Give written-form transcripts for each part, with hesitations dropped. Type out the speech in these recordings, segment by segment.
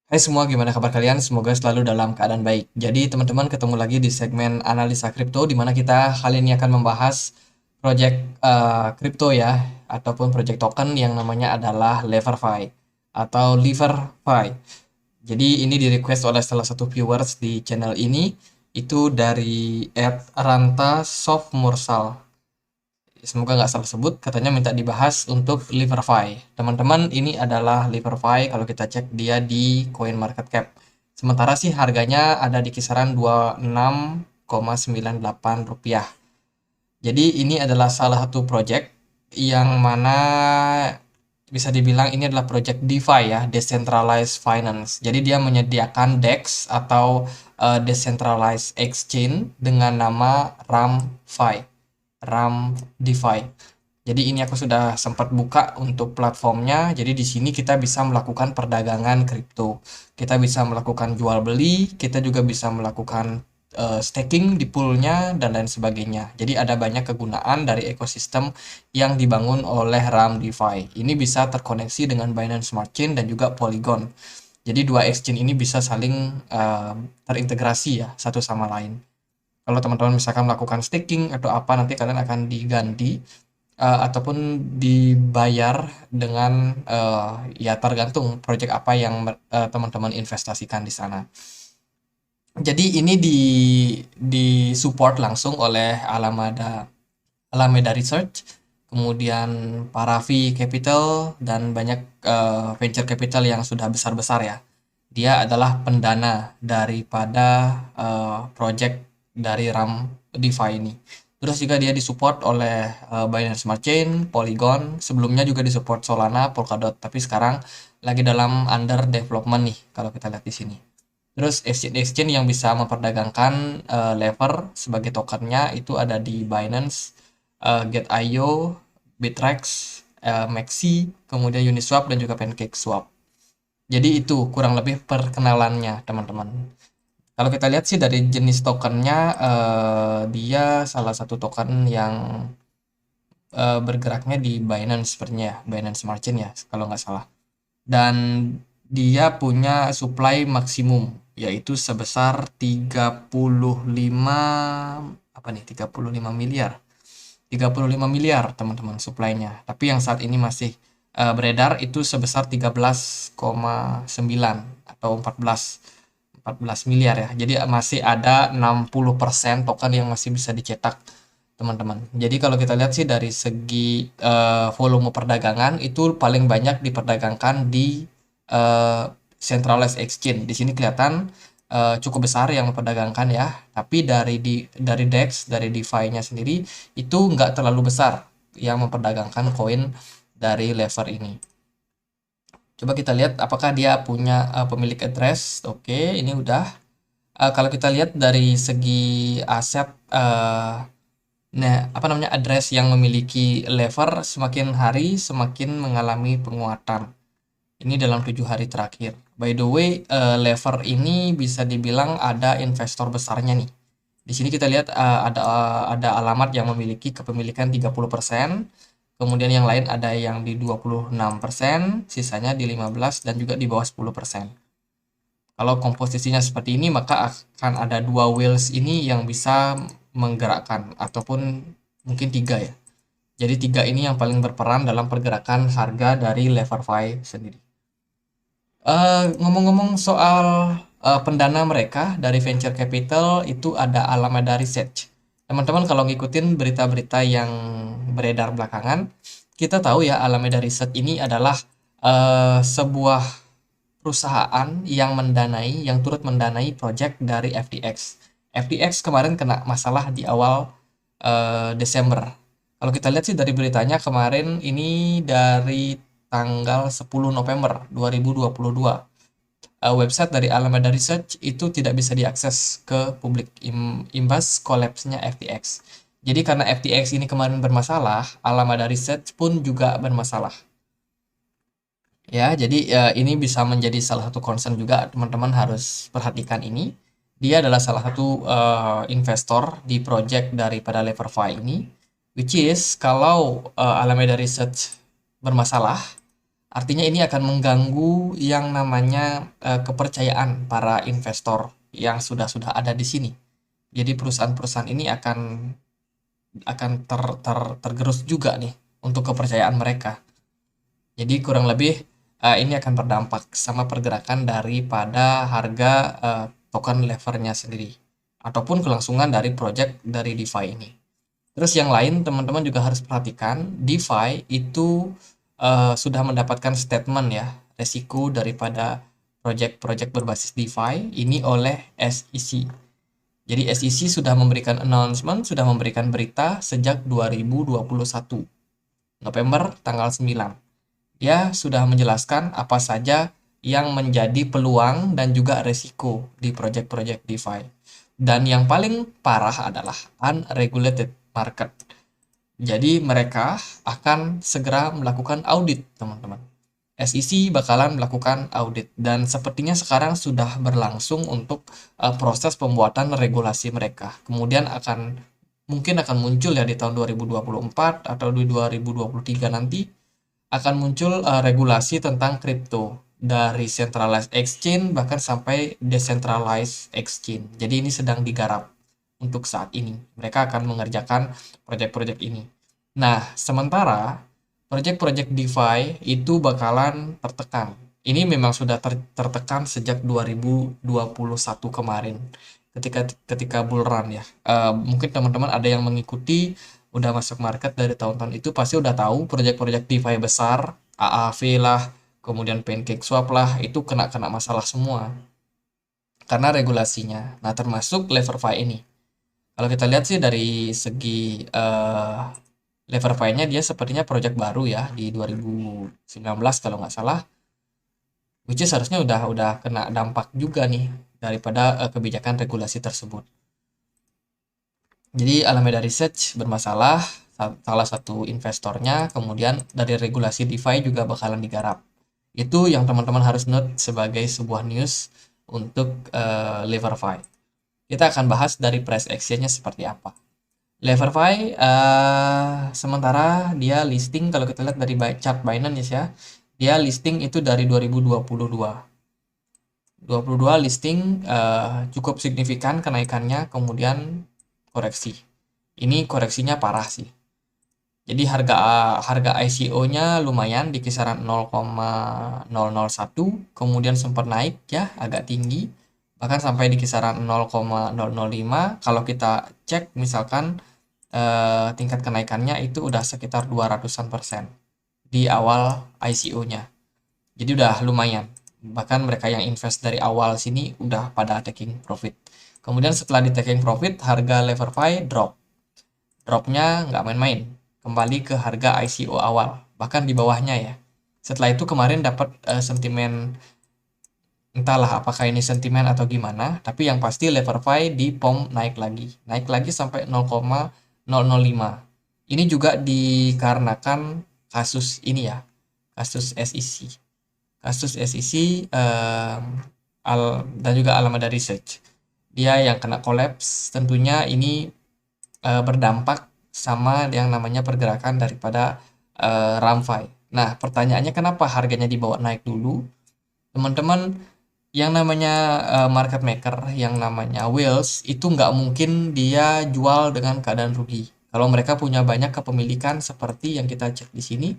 Hai semua, gimana kabar kalian? Semoga selalu dalam keadaan baik. Jadi teman-teman ketemu lagi di segmen analisa kripto di mana kita kali ini akan membahas project kripto ya, ataupun project token yang namanya adalah Leverfi atau Liverfi. Jadi ini di request oleh salah satu viewers di channel ini, itu dari @ranta_soft_mursal. Semoga nggak salah sebut, katanya minta dibahas untuk Liverfi. Teman-teman, ini adalah Liverfi kalau kita cek dia di CoinMarketCap. Sementara sih harganya ada di kisaran 26,98 rupiah. Jadi ini adalah salah satu project yang mana bisa dibilang ini adalah project DeFi ya, Decentralized Finance. Jadi dia menyediakan DEX atau Decentralized Exchange dengan nama RAMFi. RAM DeFi. Jadi ini aku sudah sempat buka untuk platformnya. Jadi di sini kita bisa melakukan perdagangan kripto. Kita bisa melakukan jual beli, kita juga bisa melakukan staking di poolnya dan lain sebagainya. Jadi ada banyak kegunaan dari ekosistem yang dibangun oleh RAM DeFi. Ini bisa terkoneksi dengan Binance Smart Chain dan juga Polygon. Jadi dua exchange ini bisa saling terintegrasi ya satu sama lain. Kalau teman-teman misalkan melakukan staking atau apa, nanti kalian akan diganti ataupun dibayar dengan ya tergantung project apa yang teman-teman investasikan di sana. Jadi ini di support langsung oleh Alameda Research, kemudian Paravi Capital dan banyak venture capital yang sudah besar-besar ya. Dia adalah pendana daripada project dari RAM DeFi ini. Terus juga dia disupport oleh Binance Smart Chain, Polygon, sebelumnya juga disupport Solana, Polkadot, tapi sekarang lagi dalam under development nih kalau kita lihat di sini. Terus exchange yang bisa memperdagangkan Lever sebagai tokennya itu ada di Binance, Get.io, Bittrex, Maxi, kemudian Uniswap dan juga PancakeSwap. Jadi itu kurang lebih perkenalannya teman-teman. Kalau kita lihat sih dari jenis tokennya, dia salah satu token yang bergeraknya di Binance sepertinya ya, Binance Smart Chain ya kalau nggak salah. Dan dia punya supply maksimum yaitu sebesar 35 apa nih 35 miliar. 35 miliar teman-teman supply-nya. Tapi yang saat ini masih beredar itu sebesar 13,9 atau 14 miliar ya. Jadi masih ada 60% token yang masih bisa dicetak teman-teman. Jadi kalau kita lihat sih dari segi volume perdagangan itu paling banyak diperdagangkan di uh, centralized exchange. Di sini kelihatan cukup besar yang memperdagangkan ya. Tapi dari DEX, dari DeFi-nya sendiri itu nggak terlalu besar yang memperdagangkan koin dari Lever ini. Coba kita lihat apakah dia punya pemilik address. Oke, ini udah. Kalau kita lihat dari segi aset, nah apa namanya address yang memiliki Lever semakin hari semakin mengalami penguatan. Ini dalam 7 hari terakhir. By the way, Lever ini bisa dibilang ada investor besarnya nih. Di sini kita lihat ada alamat yang memiliki kepemilikan 30%, kemudian yang lain ada yang di 26%, sisanya di 15% dan juga di bawah 10%. Kalau komposisinya seperti ini, maka akan ada dua wheels ini yang bisa menggerakkan, ataupun mungkin tiga ya. Jadi tiga ini yang paling berperan dalam pergerakan harga dari Leverfi sendiri. Ngomong-ngomong soal pendana mereka dari venture capital itu ada Alameda Research. Teman-teman kalau ngikutin berita-berita yang beredar belakangan, kita tahu ya Alameda Research ini adalah sebuah perusahaan yang turut mendanai project dari FTX. FTX kemarin kena masalah di awal Desember. Kalau kita lihat sih dari beritanya kemarin ini dari tanggal 10 November 2022. Website dari Alameda Research itu tidak bisa diakses ke publik imbas kolapsnya FTX. Jadi karena FTX ini kemarin bermasalah, Alameda Research pun juga bermasalah. Ya, jadi ini bisa menjadi salah satu concern juga teman-teman harus perhatikan ini. Dia adalah salah satu investor di project daripada Leverfi ini, which is kalau Alameda Research bermasalah, Artinya ini akan mengganggu yang namanya kepercayaan para investor yang sudah ada di sini. Jadi perusahaan-perusahaan ini akan tergerus juga nih untuk kepercayaan mereka. Jadi kurang lebih ini akan berdampak sama pergerakan daripada harga token levernya sendiri ataupun kelangsungan dari project dari DeFi ini. Terus yang lain teman-teman juga harus perhatikan, DeFi itu sudah mendapatkan statement ya resiko daripada project-project berbasis DeFi ini oleh SEC. Jadi SEC sudah memberikan announcement, sudah memberikan berita sejak 2021 November tanggal 9. Dia sudah menjelaskan apa saja yang menjadi peluang dan juga resiko di project-project DeFi. Dan yang paling parah adalah unregulated market. Jadi mereka akan segera melakukan audit, teman-teman. SEC bakalan melakukan audit dan sepertinya sekarang sudah berlangsung untuk proses pembuatan regulasi mereka. Kemudian mungkin akan muncul ya di tahun 2024 atau di 2023 nanti akan muncul regulasi tentang kripto dari centralized exchange bahkan sampai decentralized exchange. Jadi ini sedang digarap untuk saat ini. Mereka akan mengerjakan proyek-proyek ini. Nah, sementara proyek-proyek DeFi itu bakalan tertekan. Ini memang sudah tertekan sejak 2021 kemarin ketika bull run ya. Mungkin teman-teman ada yang mengikuti udah masuk market dari tahun-tahun itu pasti udah tahu proyek-proyek DeFi besar, AAV lah, kemudian PancakeSwap lah, itu kena masalah semua karena regulasinya. Nah, termasuk Leverify ini. Kalau kita lihat sih dari segi Leverify-nya dia sepertinya project baru ya di 2019 kalau nggak salah, which is harusnya udah kena dampak juga nih daripada kebijakan regulasi tersebut. Jadi Alameda Research bermasalah, salah satu investornya, kemudian dari regulasi DeFi juga bakalan digarap. Itu yang teman-teman harus note sebagai sebuah news untuk Leverify. Kita akan bahas dari price action-nya seperti apa. Leverify sementara dia listing kalau kita lihat dari chart Binance ya, dia listing itu dari 2022. 22 listing cukup signifikan kenaikannya, kemudian koreksi. Ini koreksinya parah sih. Jadi harga ICO-nya lumayan di kisaran 0,001, kemudian sempat naik ya agak tinggi, bahkan sampai di kisaran 0,005. Kalau kita cek misalkan tingkat kenaikannya itu udah sekitar 200-an persen di awal ICO-nya. Jadi udah lumayan. Bahkan mereka yang invest dari awal sini udah pada taking profit. Kemudian setelah di taking profit, harga Leverify drop. Dropnya nggak main-main. Kembali ke harga ICO awal. Bahkan di bawahnya ya. Setelah itu kemarin dapat sentimen, entahlah apakah ini sentimen atau gimana. Tapi yang pasti Leverify di POM naik lagi. Naik lagi sampai 0,005. Ini juga dikarenakan kasus ini ya. Kasus SEC. Kasus SEC dan juga Alameda Research. Dia yang kena collapse, tentunya ini berdampak sama yang namanya pergerakan daripada Ramfy. Nah, pertanyaannya kenapa harganya dibawa naik dulu? Teman-teman, yang namanya market maker, yang namanya whales, itu nggak mungkin dia jual dengan keadaan rugi. Kalau mereka punya banyak kepemilikan seperti yang kita cek di sini,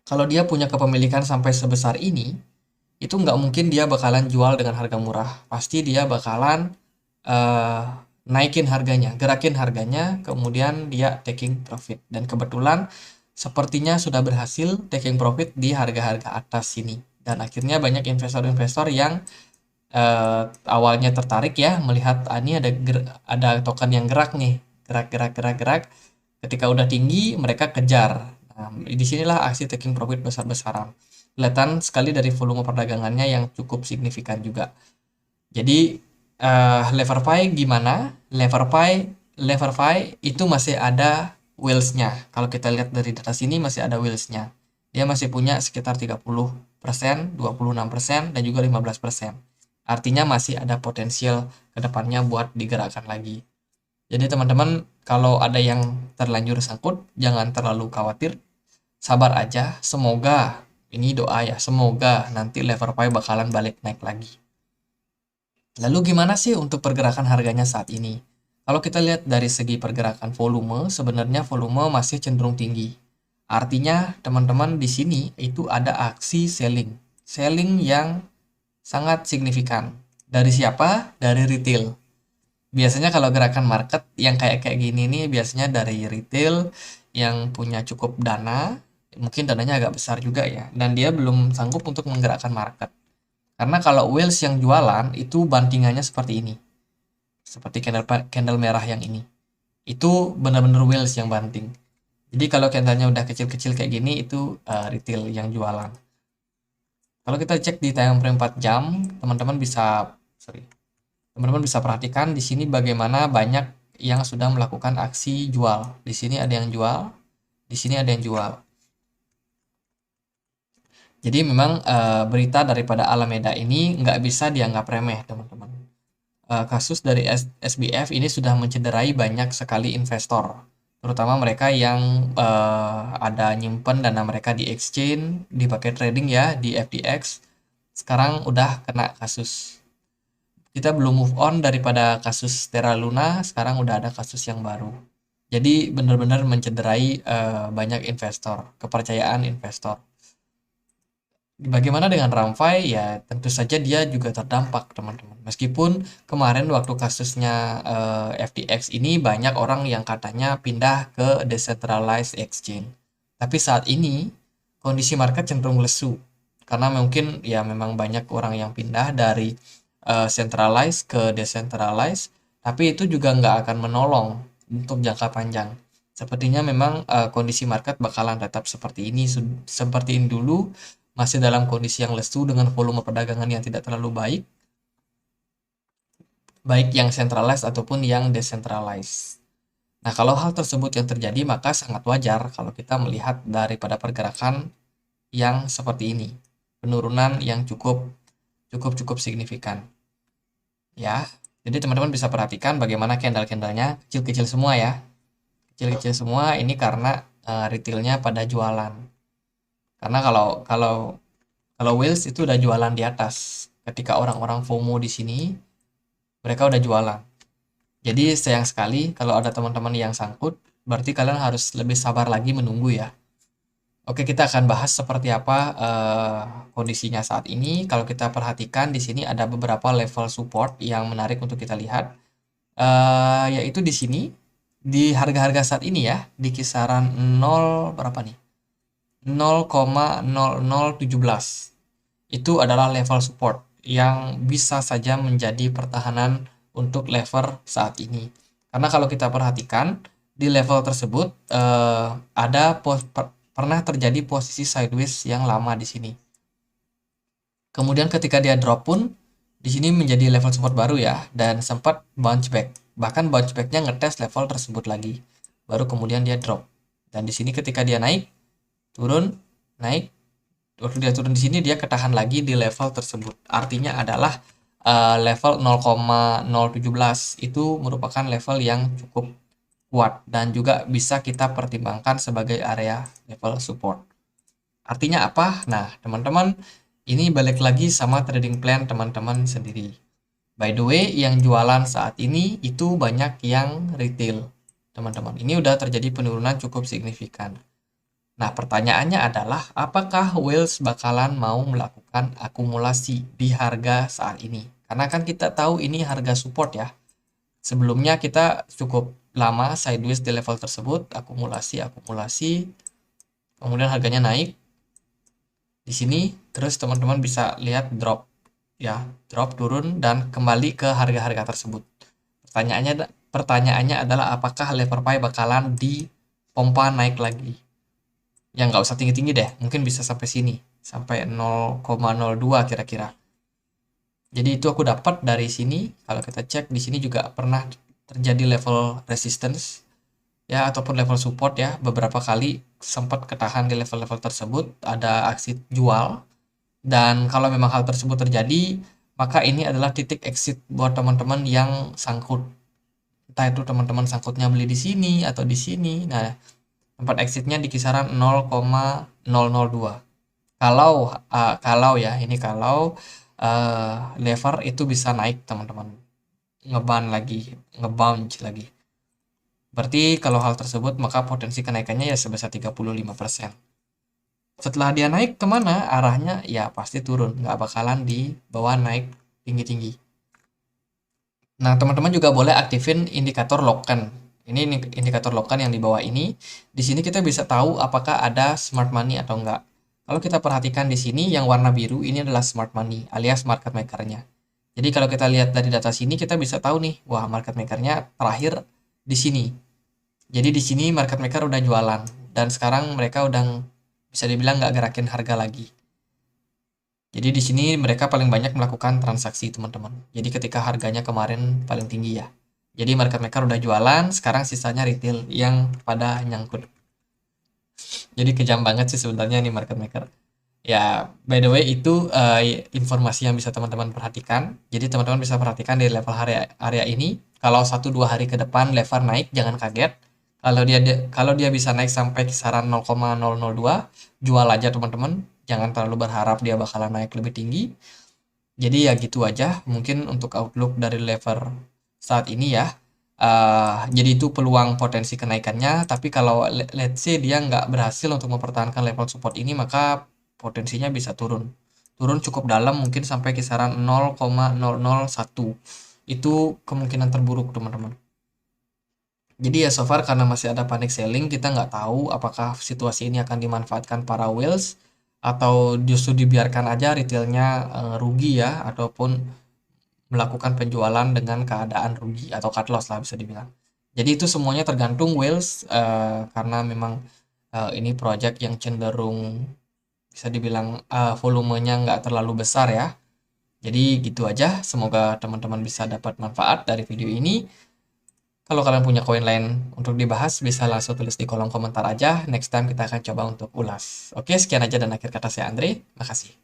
kalau dia punya kepemilikan sampai sebesar ini, itu nggak mungkin dia bakalan jual dengan harga murah. Pasti dia bakalan naikin harganya, gerakin harganya, kemudian dia taking profit. Dan kebetulan sepertinya sudah berhasil taking profit di harga-harga atas sini. Dan akhirnya banyak investor-investor yang awalnya tertarik ya melihat ini ada token yang gerak nih, gerak. Ketika udah tinggi mereka kejar. Nah, disinilah aksi taking profit besar-besaran. Kelihatan sekali dari volume perdagangannya yang cukup signifikan juga. Jadi Leverify gimana? Leverify itu masih ada whales-nya. Kalau kita lihat dari data sini masih ada whales-nya. Dia masih punya sekitar 30%, 26%, dan juga 15%. Artinya masih ada potensial kedepannya buat digerakkan lagi. Jadi teman-teman kalau ada yang terlanjur sangkut, jangan terlalu khawatir. Sabar aja, semoga Ini doa ya, semoga nanti Leverpay bakalan balik naik lagi. Lalu gimana sih untuk pergerakan harganya saat ini? Kalau kita lihat dari segi pergerakan volume, sebenarnya volume masih cenderung tinggi. Artinya teman-teman di sini itu ada aksi selling. Selling yang sangat signifikan. Dari siapa? Dari retail. Biasanya kalau gerakan market yang kayak gini nih biasanya dari retail yang punya cukup dana, mungkin dananya agak besar juga ya, dan dia belum sanggup untuk menggerakkan market. Karena kalau whales yang jualan itu bantingannya seperti ini. Seperti candle merah yang ini. Itu benar-benar whales yang banting. Jadi kalau candlenya udah kecil-kecil kayak gini itu retail yang jualan. Kalau kita cek di time frame 4 jam, teman-teman bisa teman-teman bisa perhatikan di sini bagaimana banyak yang sudah melakukan aksi jual. Di sini ada yang jual, di sini ada yang jual. Jadi memang berita daripada Alameda ini nggak bisa dianggap remeh, teman-teman. Kasus dari SBF ini sudah mencederai banyak sekali investor, terutama mereka yang ada nyimpen dana mereka di exchange, dipakai trading ya, di FTX. Sekarang udah kena kasus. Kita belum move on daripada kasus Terra Luna, sekarang udah ada kasus yang baru. Jadi benar-benar mencederai banyak investor, kepercayaan investor. Bagaimana dengan Ramfai? Ya tentu saja dia juga terdampak, teman-teman. Meskipun kemarin waktu kasusnya FTX ini banyak orang yang katanya pindah ke decentralized exchange. Tapi saat ini kondisi market cenderung lesu. Karena mungkin ya memang banyak orang yang pindah dari centralized ke decentralized. Tapi itu juga nggak akan menolong untuk jangka panjang. Sepertinya memang kondisi market bakalan tetap seperti ini, seperti ini dulu, masih dalam kondisi yang lesu dengan volume perdagangan yang tidak terlalu baik, baik yang centralized ataupun yang decentralized. Nah, kalau hal tersebut yang terjadi, maka sangat wajar kalau kita melihat daripada pergerakan yang seperti ini, penurunan yang cukup signifikan. Ya, jadi teman-teman bisa perhatikan bagaimana candle-candlenya kecil-kecil semua ya, kecil-kecil semua. Ini karena retailnya pada jualan. Karena kalau whales itu udah jualan di atas. Ketika orang-orang FOMO di sini, mereka udah jualan. Jadi sayang sekali kalau ada teman-teman yang sangkut, berarti kalian harus lebih sabar lagi menunggu ya. Oke, kita akan bahas seperti apa kondisinya saat ini. Kalau kita perhatikan di sini ada beberapa level support yang menarik untuk kita lihat. Yaitu di sini di harga-harga saat ini ya, di kisaran 0 berapa nih? 0,0017. Itu adalah level support yang bisa saja menjadi pertahanan untuk level saat ini. Karena kalau kita perhatikan di level tersebut ada pernah terjadi posisi sideways yang lama di sini. Kemudian ketika dia drop pun di sini menjadi level support baru ya, dan sempat bounce back. Bahkan bounce backnya ngetes level tersebut lagi. Baru kemudian dia drop. Dan di sini ketika dia naik, turun, naik, waktu dia turun di sini dia ketahan lagi di level tersebut. Artinya adalah level 0,017 itu merupakan level yang cukup kuat dan juga bisa kita pertimbangkan sebagai area level support. Artinya apa? Nah, teman-teman, ini balik lagi sama trading plan teman-teman sendiri. By the way, yang jualan saat ini itu banyak yang retail, teman-teman. Ini udah terjadi penurunan cukup signifikan. Nah, pertanyaannya adalah apakah whales bakalan mau melakukan akumulasi di harga saat ini? Karena kan kita tahu ini harga support ya. Sebelumnya kita cukup lama sideways di level tersebut, akumulasi, kemudian harganya naik di sini, terus teman-teman bisa lihat drop ya, drop turun dan kembali ke harga-harga tersebut. Pertanyaannya adalah apakah Leverpay bakalan dipompa naik lagi? Yang nggak usah tinggi-tinggi deh, mungkin bisa sampai sini, sampai 0,02 kira-kira. Jadi itu aku dapat dari sini. Kalau kita cek di sini juga pernah terjadi level resistance ya ataupun level support ya, beberapa kali sempat ketahan di level-level tersebut, ada aksi jual. Dan kalau memang hal tersebut terjadi, maka ini adalah titik exit buat teman-teman yang sangkut. Entah itu teman-teman sangkutnya beli di sini atau di sini. Nah, tempat exitnya di kisaran 0,002. Kalau ya, ini kalau lever itu bisa naik teman-teman, ngebounce lagi. Berarti kalau hal tersebut maka potensi kenaikannya ya sebesar 35%. Setelah dia naik kemana arahnya ya pasti turun, nggak bakalan di bawah naik tinggi-tinggi. Nah, teman-teman juga boleh aktifin indikator loken. Ini indikator loken yang di bawah ini. Di sini kita bisa tahu apakah ada smart money atau enggak. Kalau kita perhatikan di sini yang warna biru ini adalah smart money alias market maker-nya. Jadi kalau kita lihat dari data sini kita bisa tahu nih, wah market maker-nya terakhir di sini. Jadi di sini market maker udah jualan dan sekarang mereka udah bisa dibilang nggak gerakin harga lagi. Jadi di sini mereka paling banyak melakukan transaksi teman-teman. Jadi ketika harganya kemarin paling tinggi ya. Jadi market maker udah jualan, sekarang sisanya retail yang pada nyangkut. Jadi kejam banget sih sebenarnya nih market maker. Ya, by the way itu informasi yang bisa teman-teman perhatikan. Jadi teman-teman bisa perhatikan di level area ini. Kalau 1-2 hari ke depan lever naik, jangan kaget. Kalau dia bisa naik sampai kisaran 0,002, jual aja teman-teman. Jangan terlalu berharap dia bakalan naik lebih tinggi. Jadi ya gitu aja mungkin untuk outlook dari lever saat ini ya. Jadi itu peluang potensi kenaikannya, tapi kalau let's say dia nggak berhasil untuk mempertahankan level support ini, maka potensinya bisa turun. Turun cukup dalam mungkin sampai kisaran 0,001. Itu kemungkinan terburuk teman-teman. Jadi ya so far karena masih ada panic selling, kita nggak tahu apakah situasi ini akan dimanfaatkan para whales atau justru dibiarkan aja retailnya rugi ya, ataupun melakukan penjualan dengan keadaan rugi atau cut loss lah bisa dibilang. Jadi itu semuanya tergantung whales karena memang ini project yang cenderung bisa dibilang volumenya nggak terlalu besar ya. Jadi gitu aja. Semoga teman-teman bisa dapat manfaat dari video ini. Kalau kalian punya koin lain untuk dibahas, bisa langsung tulis di kolom komentar aja. Next time kita akan coba untuk ulas. Oke, sekian aja dan akhir kata saya Andre. Makasih.